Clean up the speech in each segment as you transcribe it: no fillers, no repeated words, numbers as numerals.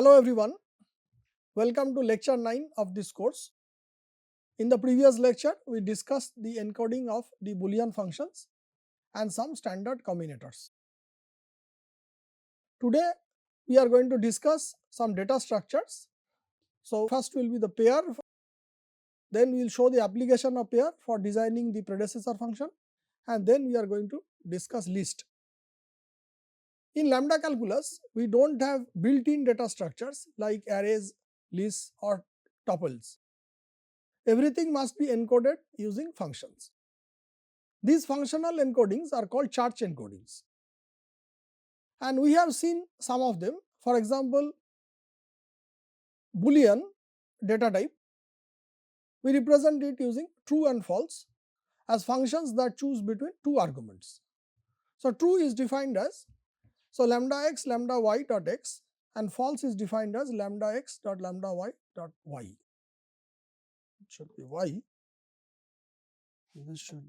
Hello everyone, welcome to lecture 9 of this course. In the previous lecture, we discussed the encoding of the Boolean functions and some standard combinators. Today, we are going to discuss some data structures. So, first will be the pair, then we will show the application of pair for designing the predecessor function, and then we are going to discuss list. In lambda calculus, we do not have built-in data structures like arrays, lists or tuples. Everything must be encoded using functions. These functional encodings are called church encodings, and we have seen some of them. For example, Boolean data type, we represent it using true and false as functions that choose between two arguments. So, true is defined as lambda x lambda y dot x, and false is defined as lambda x dot lambda y dot y. It should be y. This should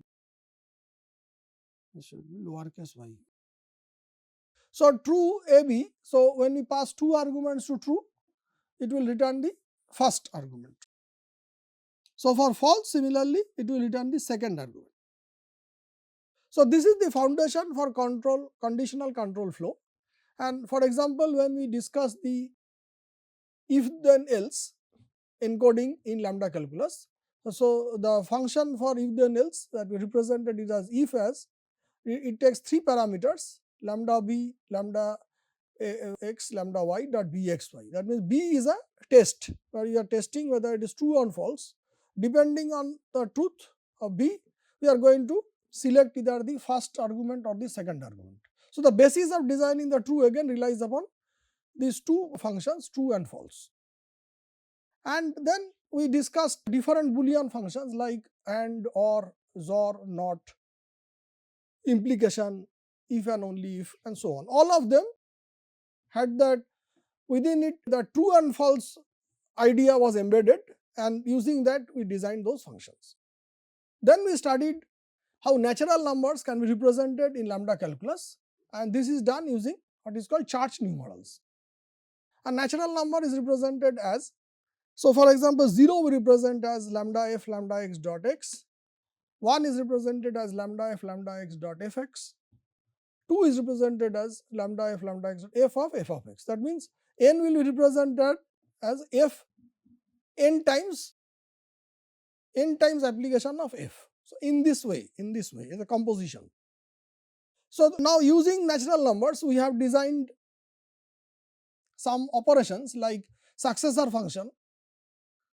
be lowercase y. So, true AB, so when we pass two arguments to true, it will return the first argument. So, for false similarly, it will return the second argument. So, this is the foundation for conditional control flow, and for example, when we discuss the if then else encoding in lambda calculus, so the function for if then else that we represented it as if as it takes three parameters lambda b, lambda x, lambda y dot bxy. That means b is a test where you are testing whether it is true or false. Depending on the truth of b, we are going to select either the first argument or the second argument. So, the basis of designing the true again relies upon these two functions, true and false. And then we discussed different Boolean functions like and, or, XOR, not, implication, if and only if, and so on. All of them had that within it the true and false idea was embedded, and using that we designed those functions. Then we studied how natural numbers can be represented in lambda calculus, and this is done using what is called church numerals. A natural number is represented as, so for example, 0 we represent as lambda f lambda x dot x, 1 is represented as lambda f lambda x dot fx, 2 is represented as lambda f lambda x dot f of x. That means n will be represented as f n times application of f. So, in this way is a composition. So, now using natural numbers we have designed some operations like successor function.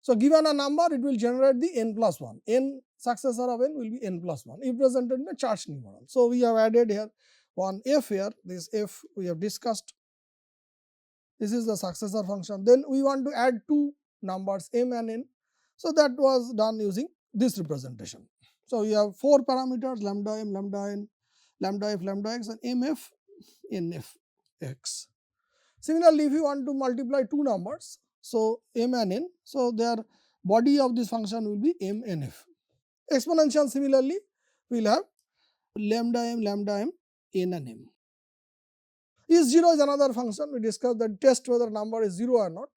So, given a number it will generate the n plus 1, n successor of n will be n plus 1 represented in the church numeral. So, we have added here one f here, this f we have discussed, this is the successor function. Then we want to add two numbers m and n. So, that was done using this representation. So, we have 4 parameters lambda m, lambda n, lambda f, lambda x and mf, nf x. Similarly, if you want to multiply two numbers, so m and n, so their body of this function will be m and f. Exponential similarly, we will have lambda m, n and m. Is 0 is another function, we discussed that test whether number is 0 or not.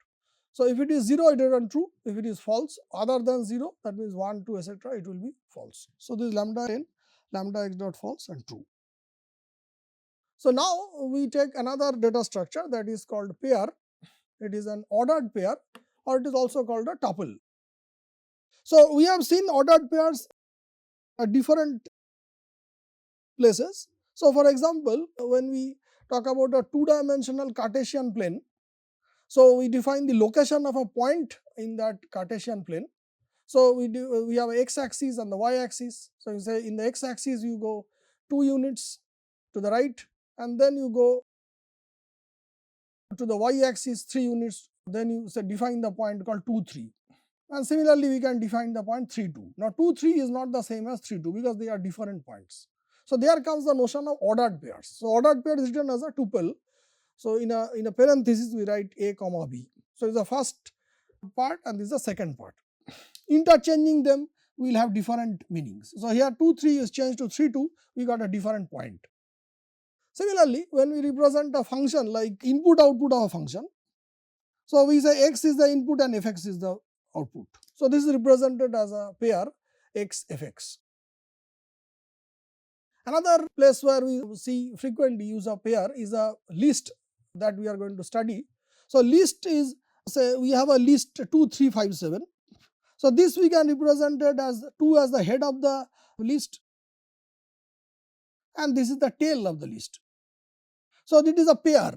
So, if it is 0 it will return true, if it is false other than 0 that means 1, 2 etc. it will be false. So, this is lambda n, lambda x dot false and true. So, now we take another data structure that is called pair. It is an ordered pair or it is also called a tuple. So, we have seen ordered pairs at different places. So, for example, when we talk about a two-dimensional Cartesian plane, so we define the location of a point in that Cartesian plane. So, we have a x axis and the y axis. So, you say in the x axis you go 2 units to the right and then you go to the y axis 3 units, then you say define the point called 2, 3. And similarly, we can define the point 3, 2. Now, 2, 3 is not the same as 3, 2 because they are different points. So, there comes the notion of ordered pairs. So, ordered pair is written as a tuple. So, in a parenthesis we write a comma b. So, it is the first part and this is the second part. Interchanging them we will have different meanings. So, here 2, 3 is changed to 3, 2, we got a different point. Similarly, when we represent a function like input output of a function, So we say x is the input and fx is the output. So this is represented as a pair x fx. Another place where we see frequently use of pair is a list that we are going to study. So list is, say we have a list 2, 3, 5, 7. So this we can represent it as 2 as the head of the list and this is the tail of the list. So it is a pair.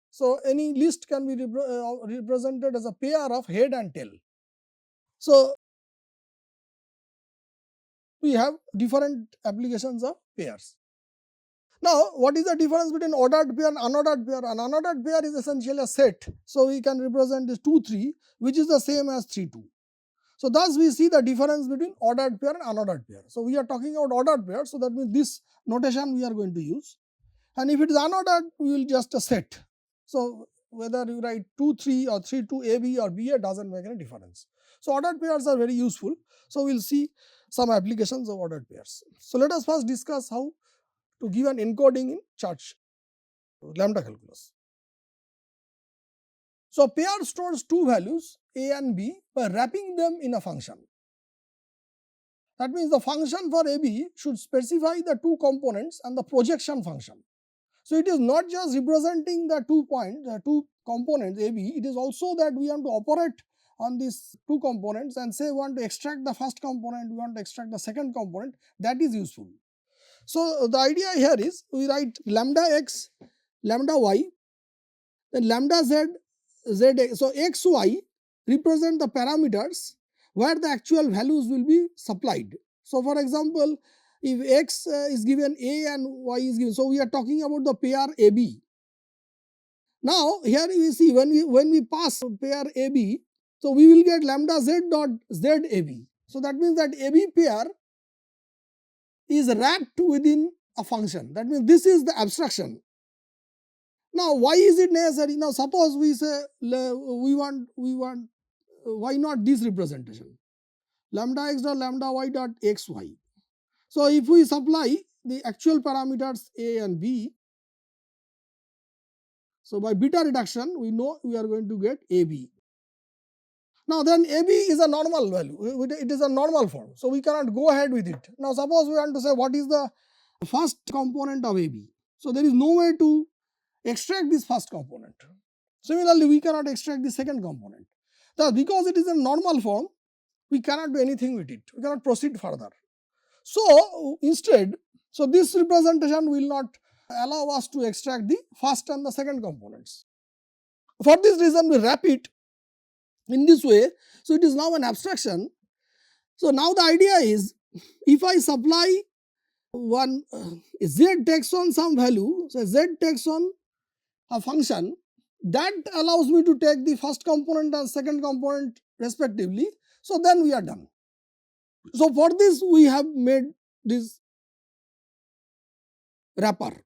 So any list can be represented as a pair of head and tail. So we have different applications of pairs. Now what is the difference between ordered pair and unordered pair? An unordered pair is essentially a set. So we can represent this 2, 3 which is the same as 3, 2. So thus we see the difference between ordered pair and unordered pair. So we are talking about ordered pair, so that means this notation we are going to use. And if it is unordered, we will just a set. So whether you write 2, 3 or 3, 2, AB or BA doesn't make any difference. So ordered pairs are very useful. So we will see some applications of ordered pairs. So let us first discuss how to give an encoding in charge lambda calculus. So a pair stores two values a and b by wrapping them in a function. That means the function for AB should specify the two components and the projection function. So it is not just representing the 2 components AB, it is also that we want to operate on these two components and say we want to extract the first component, we want to extract the second component, that is useful. So the idea here is we write lambda x, lambda y, then lambda z, z. So x, y represent the parameters where the actual values will be supplied. So for example, if x is given a and y is given, so we are talking about the pair AB. Now here we see when we pass pair AB, so we will get lambda z dot ZAB. So that means that AB pair is wrapped within a function. That means this is the abstraction. Now why is it necessary? Now suppose we say we want why not this representation? Lambda x dot lambda y dot xy. So if we supply the actual parameters a and b, so by beta reduction we know we are going to get AB. Now then AB is a normal value, it is a normal form, so we cannot go ahead with it. Now suppose we want to say what is the first component of AB. So there is no way to extract this first component. Similarly, we cannot extract the second component. Thus, because it is a normal form, we cannot do anything with it, we cannot proceed further. So instead, so this representation will not allow us to extract the first and the second components. For this reason, we wrap it in this way. So it is now an abstraction. So now the idea is, if I supply one z takes on some value, so z takes on a function, that allows me to take the first component and second component respectively. So then we are done. So for this we have made this wrapper.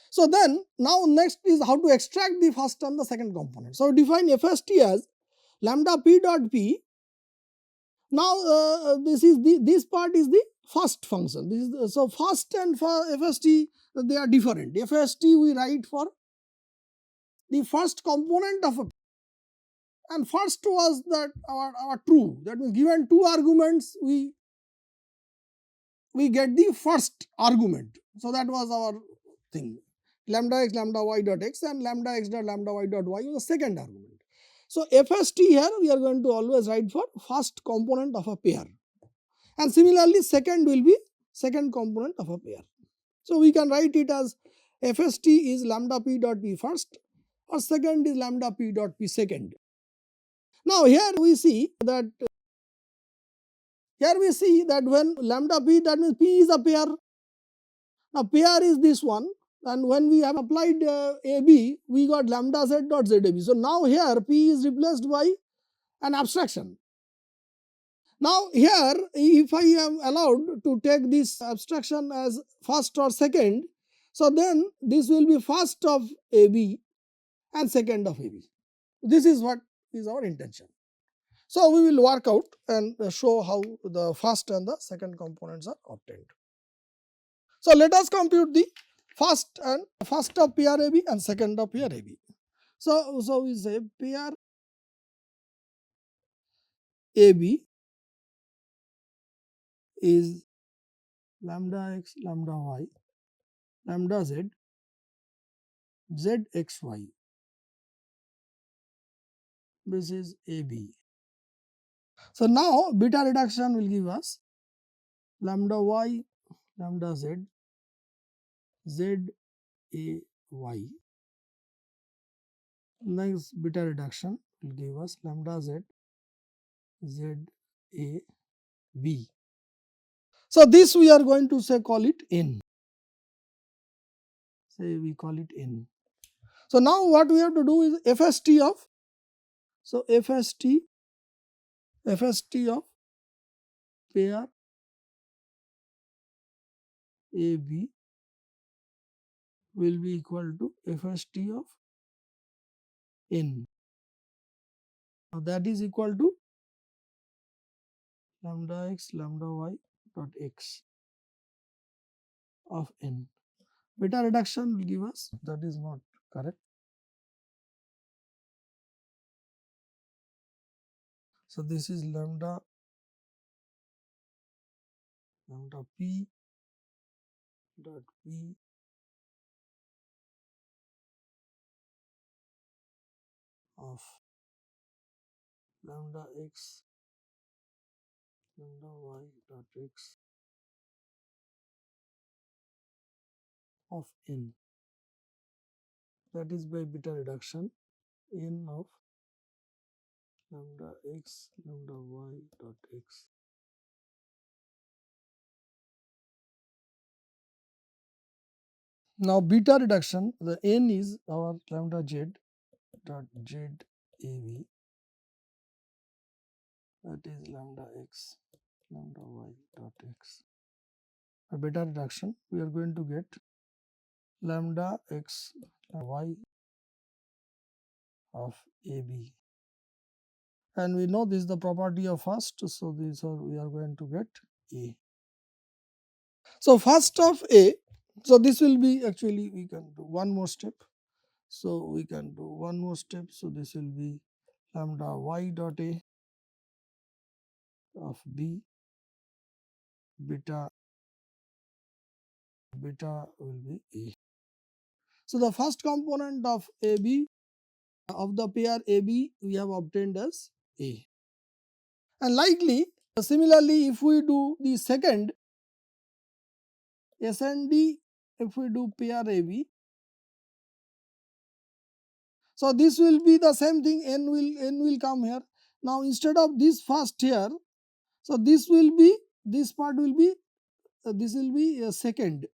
So then now next is how to extract the first and the second component. So define FST as lambda p dot p. Now this part is the first function. This is so first and for FST they are different. FST we write for the first component of a, and first was that our true, that means given two arguments we get the first argument. So that was our thing, lambda x lambda y dot x and lambda x dot lambda y dot y was the second argument. So FST here we are going to always write for first component of a pair, and similarly second will be second component of a pair. So we can write it as FST is lambda p dot p first, or second is lambda p dot p second. Now here we see that when lambda p, that means p is a pair. Now pair is this one, and when we have applied AB, we got lambda z dot ZAB. So now here p is replaced by an abstraction. Now here if I am allowed to take this abstraction as first or second, so then this will be first of AB and second of AB. This is what is our intention. So we will work out and show how the first and the second components are obtained. So let us compute the first of pair AB and second of pair AB. So we say pair AB is lambda x, lambda y, lambda z, zxy. This is AB. So now beta reduction will give us lambda y, lambda z, z a y. Next beta reduction will give us lambda z, z a b. So this we are going to say call it n. Say we call it n. So now what we have to do is FST of, so FST of pair AB will be equal to FST of n. Now that is equal to lambda x, lambda y dot x of n. Beta reduction will give us, that is not correct. So this is lambda p dot p of lambda x, lambda y dot x of n. That is by beta reduction n of lambda x, lambda y dot x. Now beta reduction, the n is our lambda z dot z av, that is lambda x, lambda y dot x. A beta reduction, we are going to get lambda x y of AB, and we know this is the property of first, so these are we are going to get A. So first of A, so this will be actually we can do one more step. So we can do one more step. So this will be lambda y dot A of B, beta will be A. So the first component of AB of the pair AB we have obtained as A. And likely similarly if we do the second S and D, if we do pair AB, so this will be the same thing, n will come here. Now instead of this first here, so this will be, this part will be, this will be a second.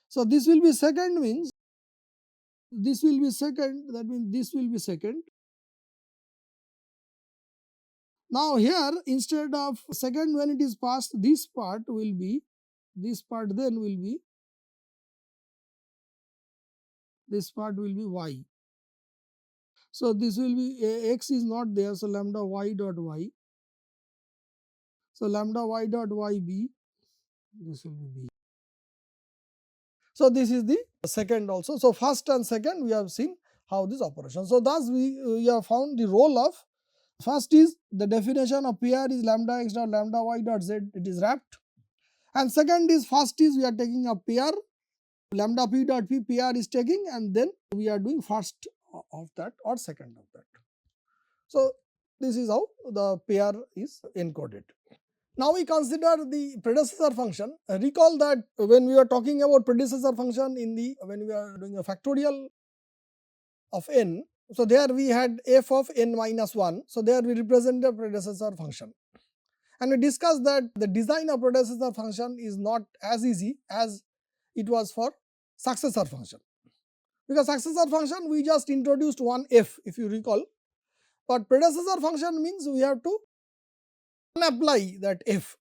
So this will be second means this will be second, that means this will be second. Now here instead of second when it is passed, this part will be, this part then will be, this part will be y. So this will be x is not there, so lambda y dot y. So lambda y dot y b, this will be b. So this is the second also. So first and second we have seen how this operation. So thus we have found the role of, first is the definition of pair is lambda x dot lambda y dot z, it is wrapped. And second is, first is we are taking a pair, lambda p dot p pair is taking, and then we are doing first of that or second of that. So this is how the pair is encoded. Now we consider the predecessor function. Recall that when we were talking about predecessor function in the, when we are doing a factorial of n, so there we had f of n minus 1. So there we represent the predecessor function. And we discussed that the design of predecessor function is not as easy as it was for successor function. Because successor function we just introduced one f, if you recall, but predecessor function means we have to unapply that f.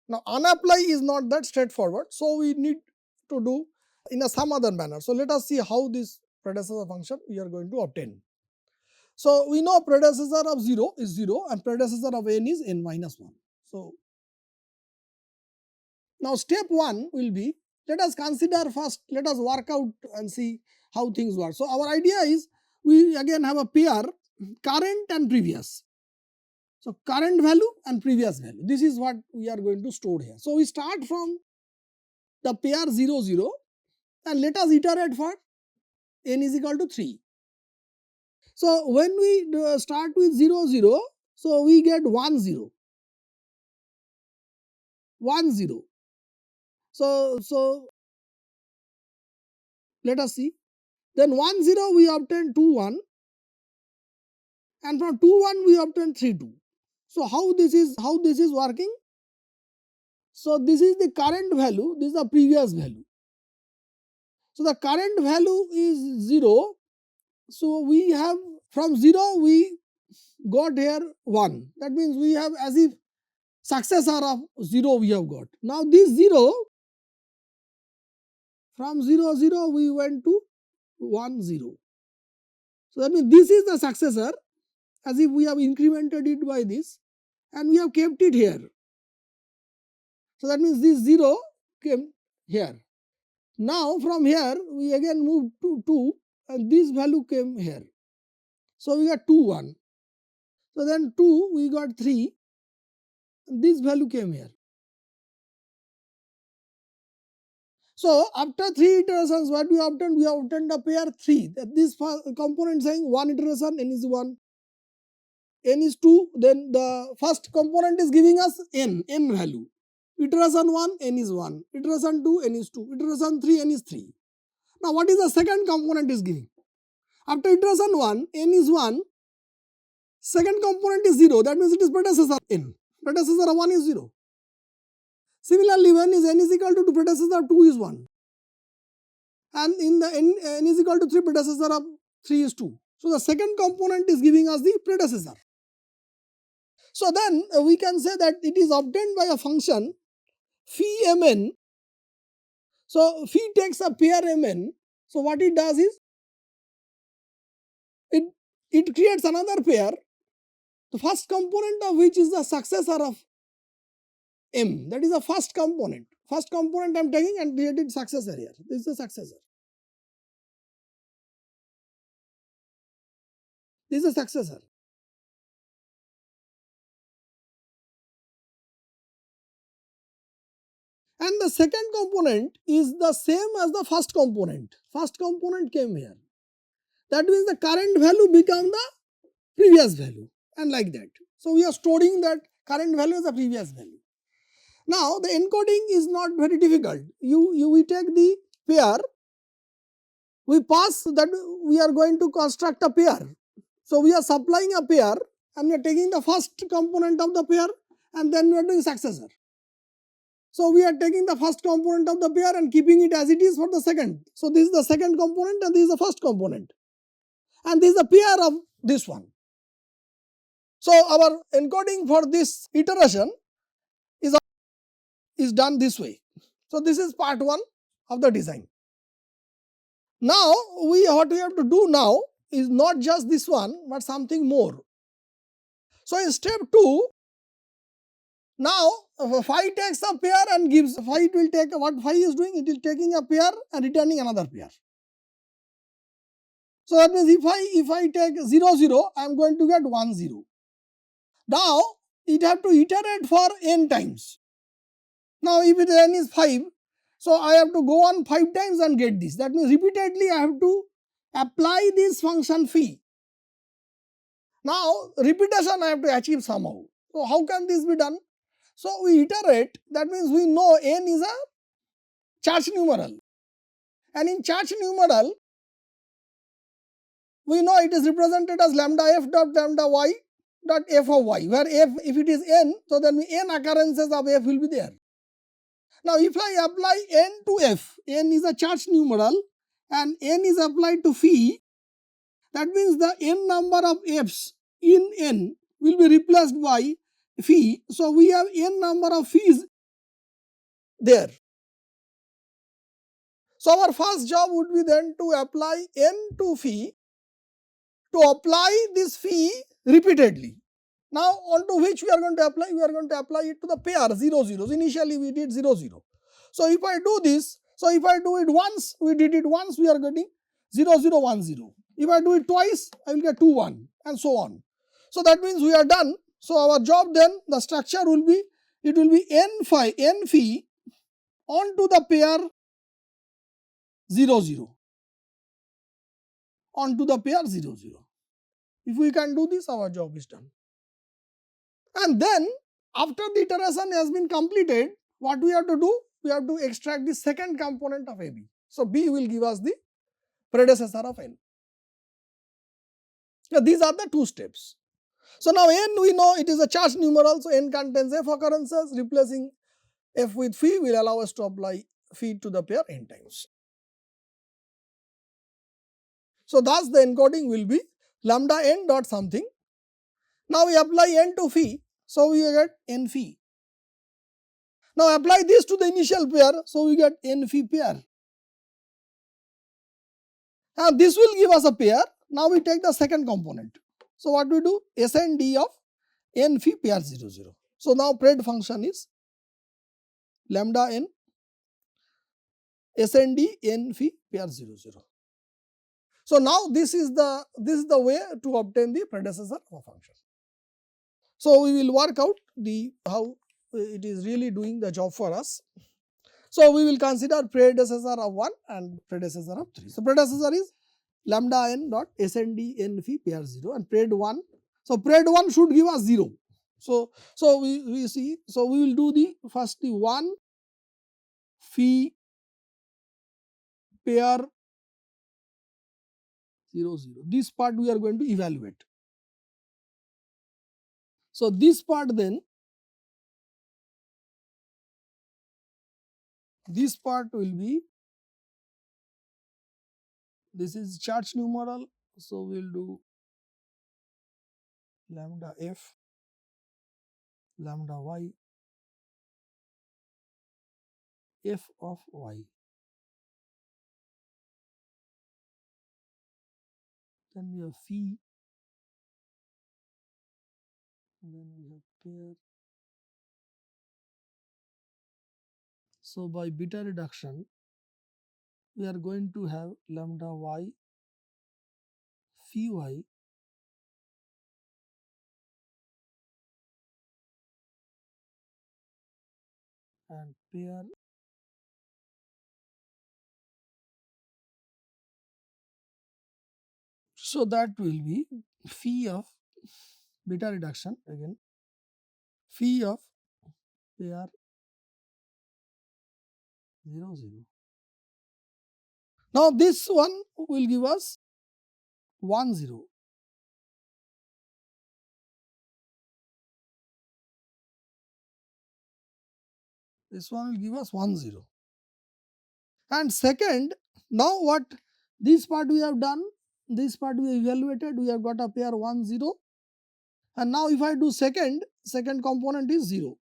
Now unapply is not that straightforward, so we need to do in a some other manner. So let us see how this predecessor function we are going to obtain. So we know predecessor of 0 is 0 and predecessor of n is n minus 1. So now step 1 will be, let us consider first, let us work out and see how things work. So our idea is we again have a pair current and previous. So current value and previous value. This is what we are going to store here. So we start from the pair 0, 0 and let us iterate for n is equal to 3. So when we start with 0, 0, so we get 1, 0. 1, 0. So let us see. Then 1, 0 we obtain 2, 1 and from 2, 1 we obtain 3, 2. So how this is working? So this is the current value, this is the previous value. So the current value is 0. So we have from 0 we got here 1. That means we have as if successor of 0 we have got. Now this 0, from 0, 0 we went to 1, 0. So that means this is the successor, as if we have incremented it by this and we have kept it here. So that means this 0 came here. Now from here we again move to 2 and this value came here. So we got 2, 1. So then 2 we got 3 and this value came here. So after 3 iterations what we obtained? We obtained a pair 3. That this component saying 1 iteration n is 1, n is 2, then the first component is giving us n value. Iteration 1 n is 1, iteration 2 n is 2, iteration 3 n is 3. Now what is the second component is giving? After iteration 1 n is 1, second component is 0, that means it is predecessor n. Predecessor of 1 is 0. Similarly, when is n is equal to predecessor 2 is 1 and in the n is equal to 3, predecessor of 3 is 2. So the second component is giving us the predecessor. So then we can say that it is obtained by a function phi mn. So phi takes a pair mn. So what it does is it creates another pair, the first component of which is the successor of m. That is the first component. First component I am taking and created successor here. This is the successor. This is the successor. And the second component is the same as the first component. First component came here. That means the current value become the previous value and like that. So we are storing that current value as a previous value. Now the encoding is not very difficult. We take the pair, we pass that we are going to construct a pair. So we are supplying a pair and we are taking the first component of the pair and then we are doing successor. So we are taking the first component of the pair and keeping it as it is for the second. So this is the second component and this is the first component. And this is the pair of this one. So our encoding for this iteration is done this way. So this is part 1 of the design. Now what we have to do now is not just this one but something more. So in step 2, now phi takes a pair and gives, phi it will take, what phi is doing? It is taking a pair and returning another pair. So that means if I take 0, 0, I am going to get 1, 0. Now it have to iterate for n times. Now if it n is 5, so I have to go on 5 times and get this. That means repeatedly I have to apply this function phi. Now repetition I have to achieve somehow. So how can this be done? So we iterate, that means we know n is a Church numeral, and in Church numeral we know it is represented as lambda f dot lambda y dot f of y, where f, if it is n, so then n occurrences of f will be there. Now if I apply n to f, n is a Church numeral and n is applied to phi, that means the n number of f's in n will be replaced by phi. So we have n number of phi's there. So our first job would be then to apply n to phi, to apply this phi repeatedly. Now onto which we are going to apply? We are going to apply it to the pair 0, 0. Initially we did 0, 0. So if I do this, so if I do it once, we did it once, we are getting 0 0 1 0. If I do it twice, I will get 2 1 and so on. So that means we are done. So our job then, the structure will be, it will be n phi onto the pair 0 0, onto the pair 0 0. If we can do this, our job is done. And then after the iteration has been completed, what we have to do? We have to extract the second component of AB. So B will give us the predecessor of N. Now these are the two steps. So now N, we know it is a charged numeral, so N contains F occurrences. Replacing F with phi will allow us to apply phi to the pair N times. So thus the encoding will be lambda N dot something. Now we apply N to phi, so we get N phi. Now apply this to the initial pair, so we get N phi pair. Now this will give us a pair. Now we take the second component. So what we do? Snd of N phi pair 0 0. So now pred function is lambda N Snd N phi pair 0 0. So now this is the way to obtain the predecessor of a function. So we will work out the how it is really doing the job for us. So we will consider predecessor of 1 and predecessor of 3. So predecessor is lambda N dot Snd N phi pair 0 and pred 1. So pred 1 should give us 0. So we see, so we will do the first the 1 phi pair 0 0. This part we are going to evaluate. So this part then, this part will be, this is charge numeral, so we will do lambda F, lambda Y, F of Y. Then we have phi, then we have pair. So by beta reduction, we are going to have lambda Y, phi Y, and pair so that will be phi of beta reduction again, phi of pair 0 0. Now this one will give us 1 0. This one will give us 1 0. And second, now what this part we have done, this part we evaluated, we have got a pair 1 0. And now if I do second component is 0.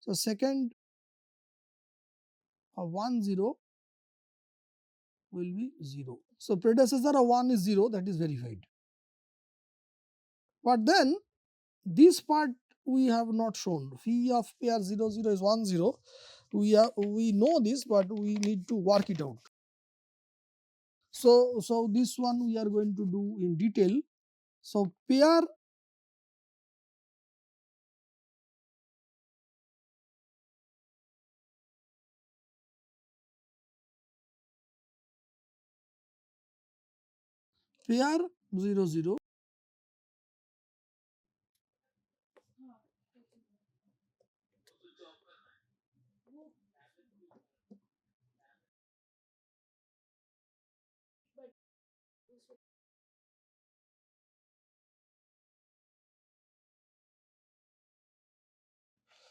So second of 1 0 will be 0. So predecessor of 1 is 0, that is verified. But then this part we have not shown. Phi of pair 0 0 is 1 0. We know this, but we need to work it out. So this one we are going to do in detail. So pair pair 0 0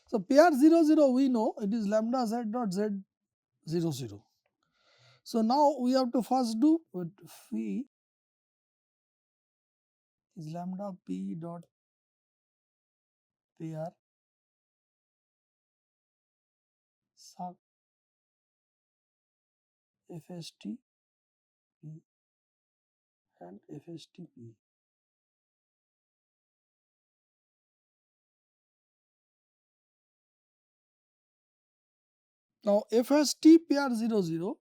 so pair 0 0 we know it is lambda z dot z 0 0. So now we have to first do with phi is lambda p dot pair sub fst p and fst p. Now fst pair 0 0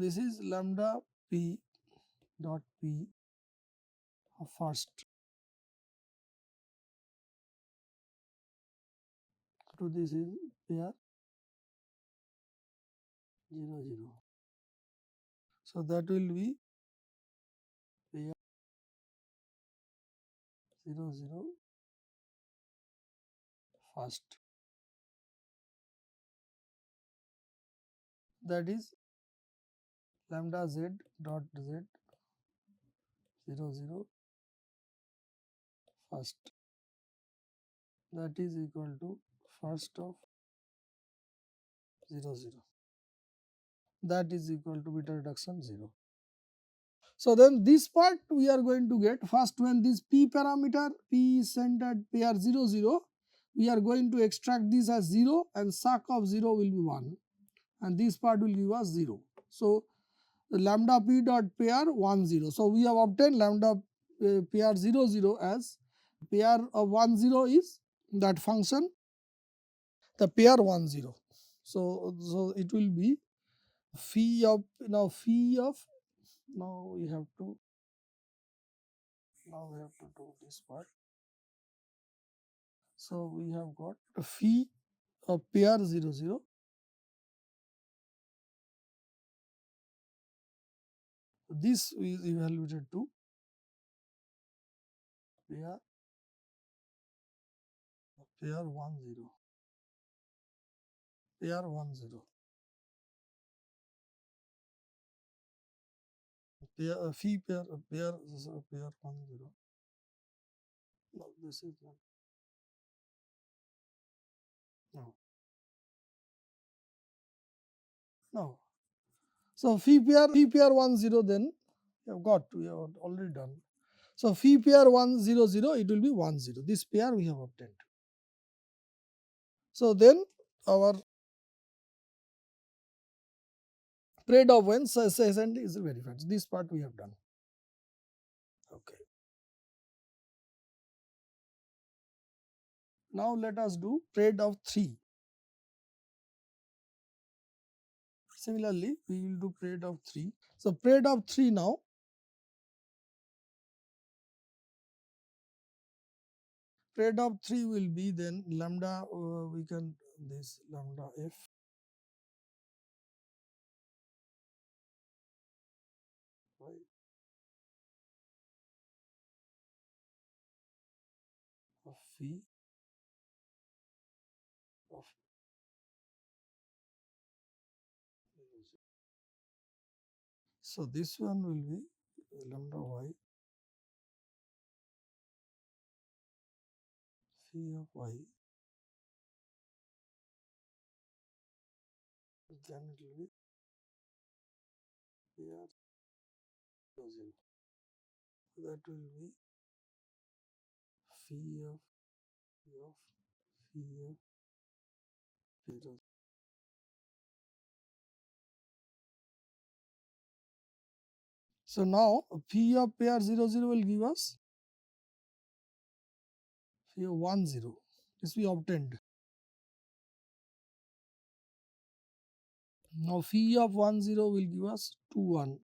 this is lambda p dot p of first to this is pair 0 0. So that will be pair 0 0 first, that is lambda z dot z 0 0 first, that is equal to first of 0 0, that is equal to beta reduction 0. So then this part we are going to get first when this p parameter p is sent at pair 0 0, we are going to extract this as 0 and suck of 0 will be 1 and this part will give us 0. So the lambda p dot pair 1 0. So we have obtained lambda pair 0 0 as pair of 1 0 is that function the pair 1 0. So it will be phi of now we have to do this part. So we have got a phi of pair 0 0 this is evaluated to pair 1 0 pair 1 0 phi pair 1 0. No, this is not. No. So phi pair 1 0 then we have already done. So phi pair 1 0 0 it will be 1 0. This pair we have obtained. So then our trade of when ascent is verified. This part we have done. Okay. Now let us do trade of 3. Similarly, we will do trade of 3. So trade of 3 now. Trade of 3 will be then lambda, we can this lambda f right of phi of so this one will be lambda y phi of y, then it will be pair 0 that will be phi of 0. So now phi of pair 0 0 will give us phi of 1 0. This we obtained. Now phi of 1 0 will give us 2 1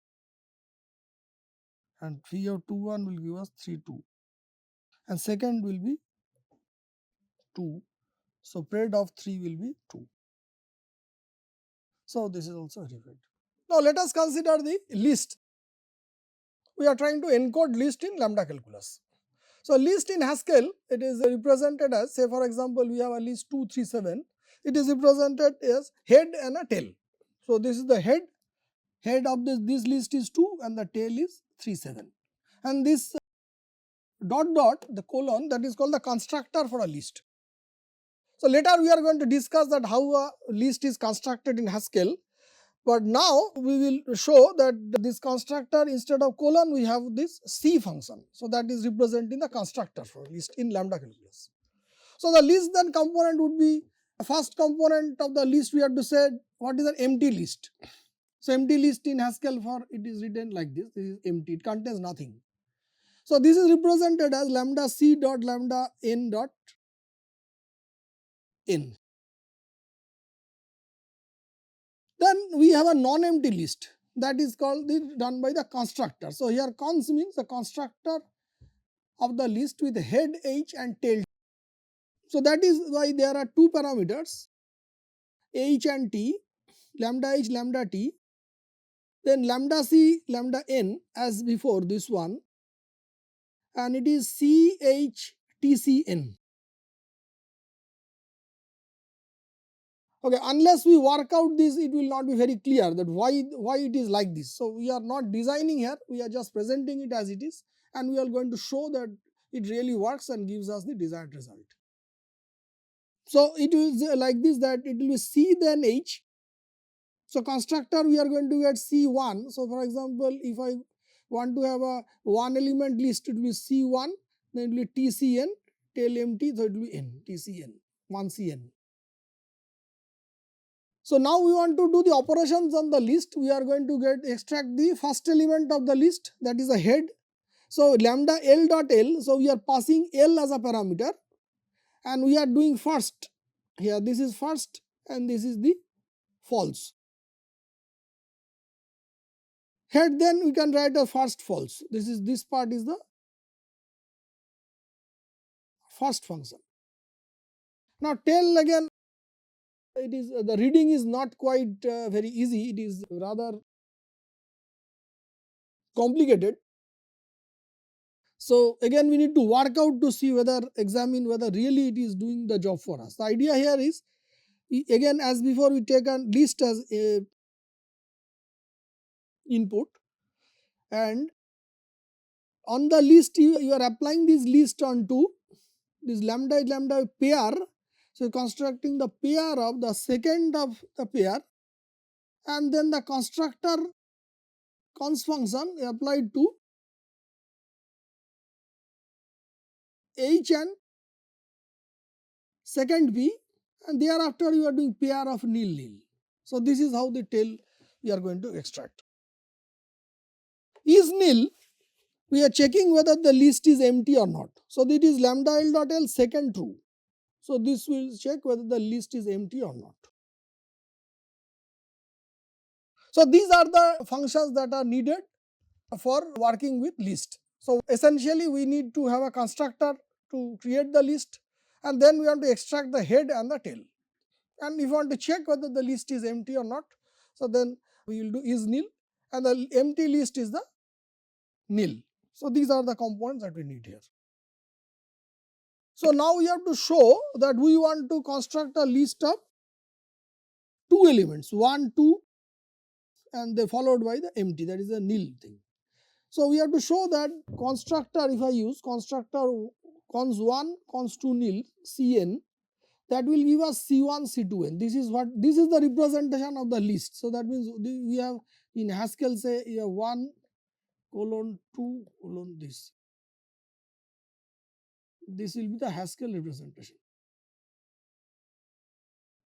and phi of 2 1 will give us 3 2 and second will be 2. So pair of 3 will be 2. So this is also verified. Now let us consider the list. We are trying to encode list in lambda calculus. So list in Haskell, it is represented as, say for example, we have a list 237. It is represented as head and a tail. So this is the head of this list is 2 and the tail is 37. And this dot the colon, that is called the constructor for a list. So later we are going to discuss that how a list is constructed in Haskell. But now we will show that this constructor, instead of colon we have this C function. So that is representing the constructor for list in lambda calculus. So the list then component would be the first component of the list we have to say what is an empty list. So empty list in Haskell for it is written like this is empty, it contains nothing. So this is represented as lambda C dot lambda n dot n. Then we have a non-empty list. that is called done by the constructor. So here cons means the constructor of the list with head h and tail. So that is why there are two parameters h and t, lambda h, lambda t, then lambda c, lambda n as before this one, and it is c h t c n. Okay, unless we work out this, it will not be very clear that why it is like this. So we are not designing here, we are just presenting it as it is, and we are going to show that it really works and gives us the desired result. So it is like this, that it will be C then H. So constructor we are going to get C1. So for example, if I want to have a one element list, it will be C1, then it will be TCN, tail empty, so it will be N, TCN, 1CN. So now we want to do the operations on the list. We are going to extract the first element of the list, that is a head. So lambda L dot L, so we are passing L as a parameter, and we are doing first. Here this is first and this is the false. Head, then we can write a first false. This part is the first function. Now tail, again it is the reading is not quite very easy, it is rather complicated. So again we need to work out to see examine whether really it is doing the job for us. The idea here is, again as before, we take a list as a input, and on the list you are applying this list onto this lambda pair. So constructing the pair of the second of the pair, and then the constructor cons function applied to h and second p, and thereafter you are doing pair of nil nil. So this is how the tail we are going to extract. Is nil, we are checking whether the list is empty or not. So this is lambda L dot L second true. So this will check whether the list is empty or not. So these are the functions that are needed for working with list. So essentially we need to have a constructor to create the list, and then we want to extract the head and the tail. And if you want to check whether the list is empty or not, so then we will do is nil, and the empty list is the nil. So these are the components that we need here. So now we have to show that we want to construct a list of two elements, 1, 2, and they followed by the empty, that is a nil thing. So we have to show that constructor, if I use constructor cons 1, cons 2 nil, Cn, that will give us C1, C2, N. This is the representation of the list. So that means we have in Haskell, say you have 1 colon 2 colon this. This will be the Haskell representation.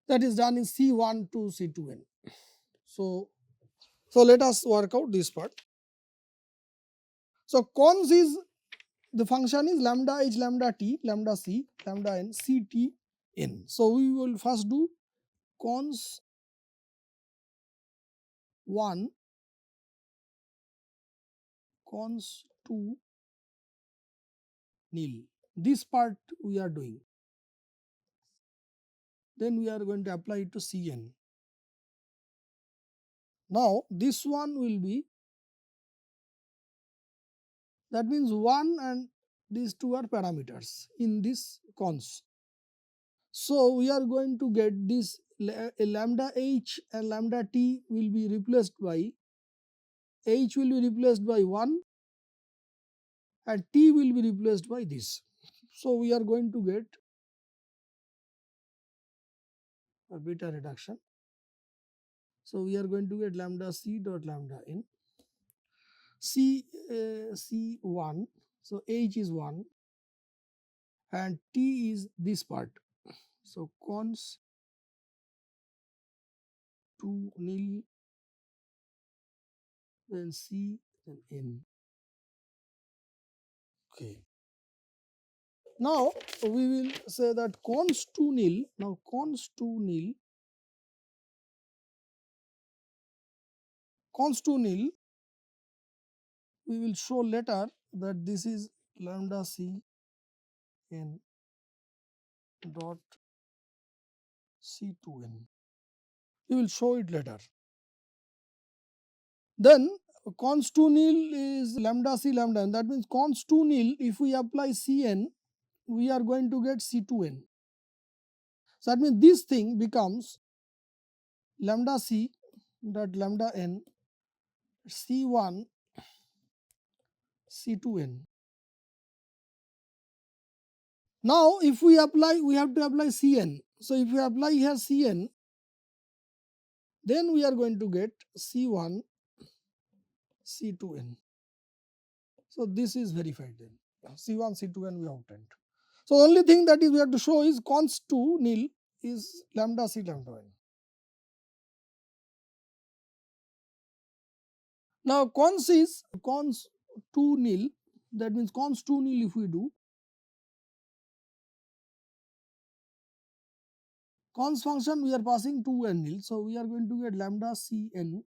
That is done in C1 to C2N. So let us work out this part. So cons is, the function is lambda h, lambda t, lambda c, lambda n, c t n. So we will first do cons 1, cons 2 nil. This part we are doing. Then we are going to apply it to Cn. Now this one will be, that means 1 and these two are parameters in this cons. So we are going to get this lambda h and lambda t will be replaced by, h will be replaced by 1 and t will be replaced by this. So we are going to get a beta reduction. So we are going to get lambda c dot lambda n, c1, so h is 1 and t is this part. So cons 2 nil, then c, then n. Okay. Now we will say that cons 2 nil, now cons 2 nil, const 2 nil, we will show later that this is lambda c n dot c2n. We will show it later. Then const 2 nil is lambda c lambda n. That means const 2 nil, if we apply cn, we are going to get c2n. So that means this thing becomes lambda c dot lambda n c1 c2n. Now if we apply, we have to apply cn. So if we apply here cn, then we are going to get c1 c2n. So this is verified then. C1 c2n we obtained. So only thing that is we have to show is const 2 nil is lambda c lambda n. Now cons is cons 2 nil, that means cons 2 nil if we do, cons function we are passing 2 n nil. So we are going to get lambda c n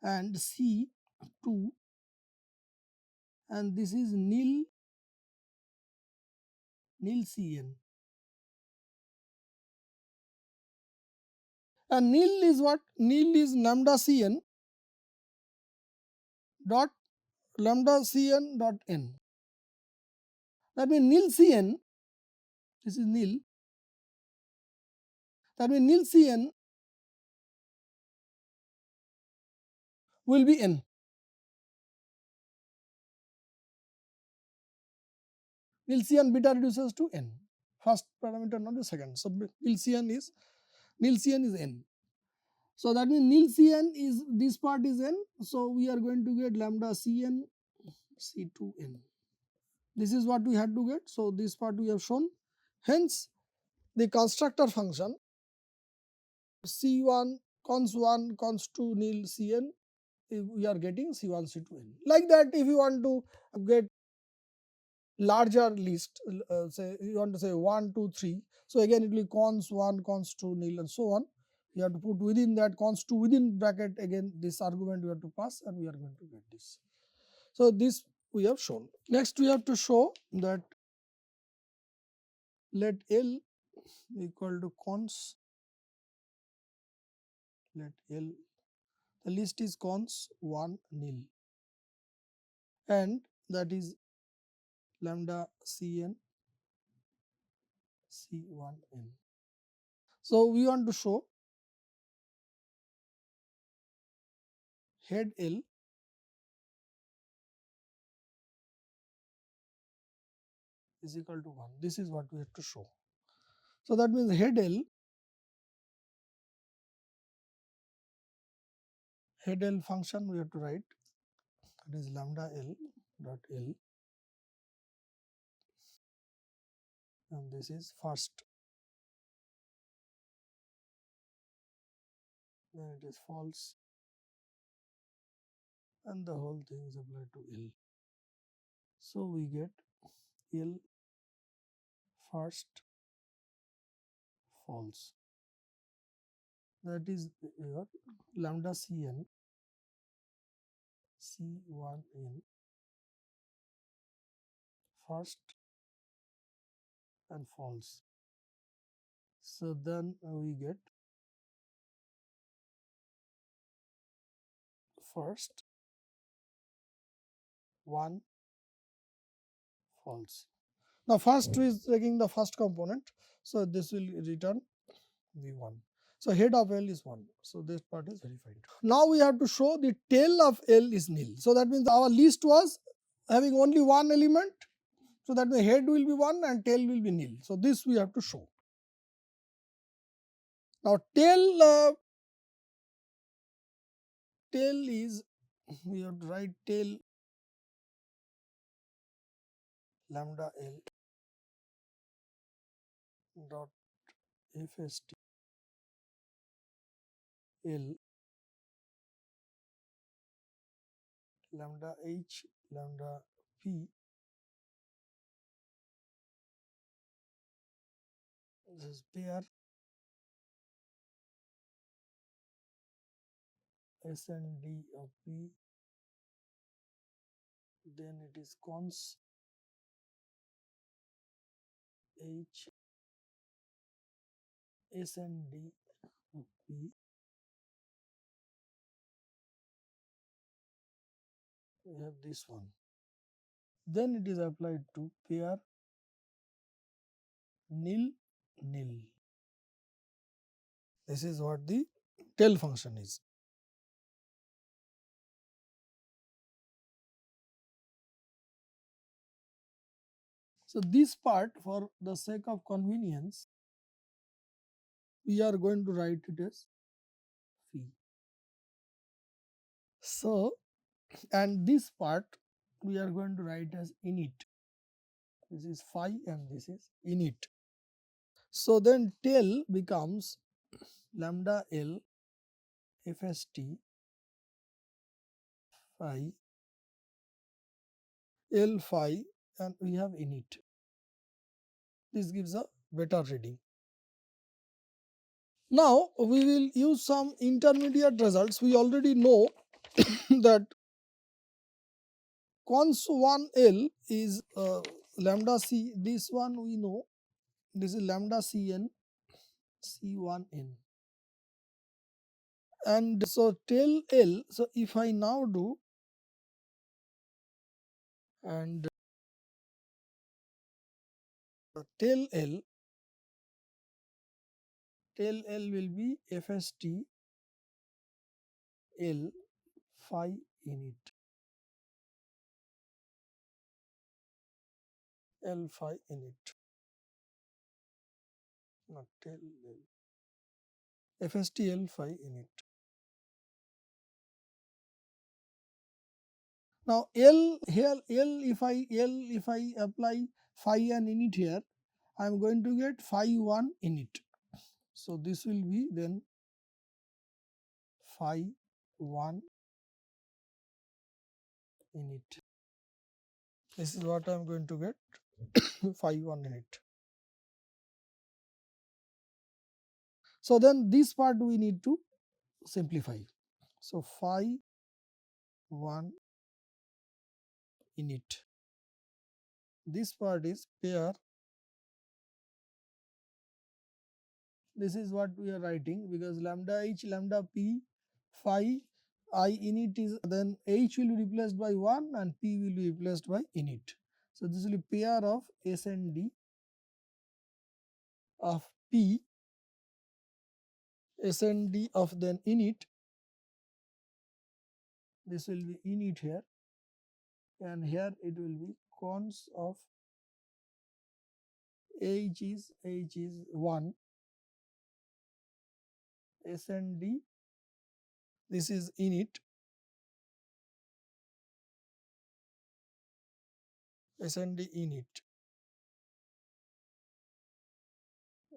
and c2, and this is nil cn. And nil is what? Nil is lambda cn dot lambda cn dot n. That means nil cn, this is nil, that means nil cn will be n. Nil cn beta reduces to n. First parameter, not the second. So nil cn is n. So that means nil cn is, this part is n. So we are going to get lambda cn c2n. This is what we had to get. So this part we have shown. Hence the constructor function c1 cons 1 cons 2 nil cn, we are getting c1 c2n. Like that, if you want to get larger list, say you want to say 1 2 3, so again it will be cons 1 cons 2 nil and so on. You have to put within that cons 2 within bracket, again this argument you have to pass, and we are going to get this. So this we have shown. Next we have to show that let L equal to cons, let L, the list is cons 1 nil, and that is lambda cn c1n. So we want to show head L is equal to 1. This is what we have to show. So that means head L function we have to write, it is lambda L dot L, and this is first, then it is false, and the whole thing is applied to L. So we get L first false, that is your lambda cn c1n first and false. So then we get first 1 false. Now first is taking the first component, so this will return v1. So head of L is 1. So this part is verified. Now we have to show the tail of L is nil. So that means our list was having only one element. So that the head will be 1 and tail will be nil. So this we have to show. Now tail is, we have to write tail lambda L dot fst L lambda h lambda p, this is pair SND of P, then it is cons H SND of P, we have this one. Then it is applied to pair nil nil. This is what the tail function is. So this part, for the sake of convenience, we are going to write it as phi. So, and this part we are going to write as init. This is phi and this is init. So then tail becomes lambda L fst phi L phi, and we have init. This gives a better reading. Now we will use some intermediate results. We already know that cons 1L is lambda C. This one we know. This is lambda Cn C1n. And so tail L. So if I now do, and tail L will be fst L phi init. L phi init. Not tail L. fst L phi init. Now L here, if I apply phi and init here, I am going to get phi 1 init. So this will be then phi 1 init. This is what I am going to get, phi 1 init. So then this part we need to simplify. So phi 1 init. This part is pair. This is what we are writing, because lambda h lambda p phi I init is, then h will be replaced by 1 and p will be replaced by init. So this will be pair of s and d of p, s and d of then init. This will be init here, and here it will be cons of h is 1, s and d, this is init, s and d init.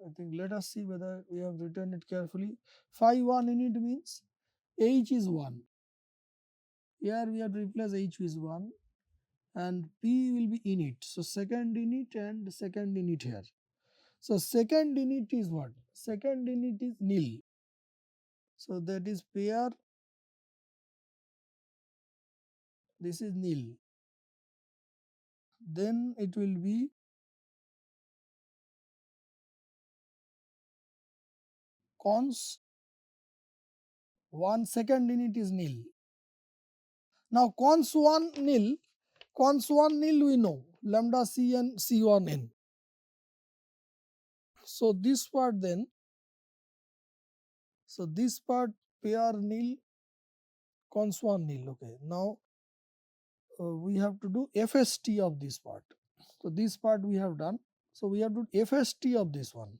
I think let us see whether we have written it carefully. Phi 1 init means h is 1. Here we have to replace h with 1 and p will be init. So second init and second init here. So second init is what? Second init is nil. So that is pair, this is nil. Then it will be cons 1, second init is nil. Now cons 1 nil, we know lambda c and c1n. So this part then, so this part pair nil, cons 1 nil. Okay, now we have to do fst of this part. So this part we have done. So we have to do fst of this one.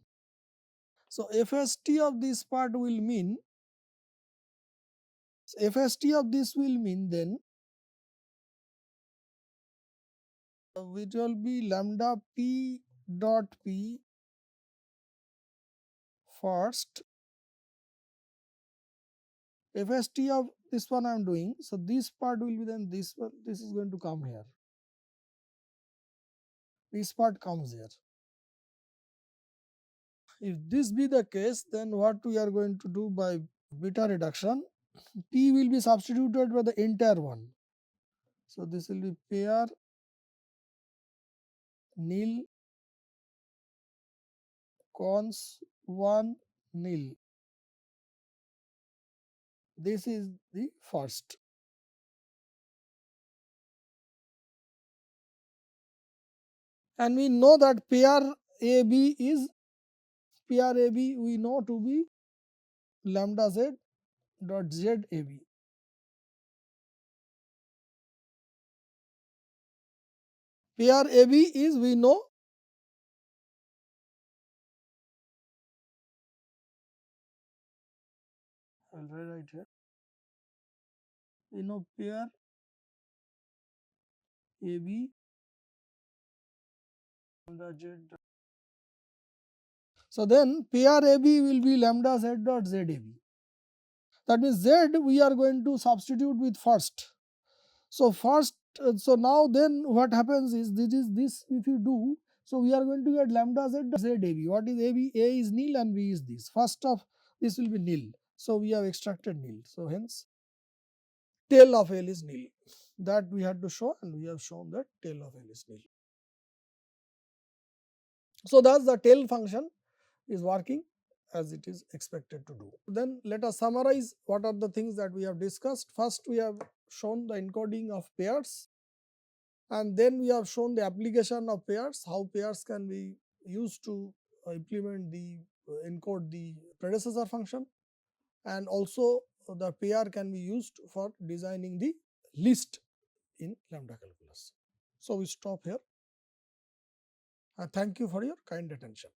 So fst of this part will mean, fst of this will mean then it will be lambda p dot p first. Fst of this one I am doing. So this part will be then this one. This is going to come here. This part comes here. If this be the case, then what we are going to do by beta reduction, P will be substituted by the entire one. So this will be pair nil cons 1 nil. This is the first. And we know that pair AB is pair AB we know to be lambda z dot z AB. Pair AB is we know I will write right here. We know pair AB lambda z. So then pair AB will be lambda z dot z AB. That means z we are going to substitute with first. So first, so now then what happens is this if you do, so we are going to get lambda z dot z AB. What is AB? A is nil and B is this. First of this will be nil. So we have extracted nil. So hence tail of L is nil. That we had to show and we have shown that tail of L is nil. So thus the tail function is working as it is expected to do. Then let us summarize what are the things that we have discussed. First we have shown the encoding of pairs, and then we have shown the application of pairs, how pairs can be used to implement the encode the predecessor function, and also the pair can be used for designing the list in lambda calculus. So we stop here. Thank you for your kind attention.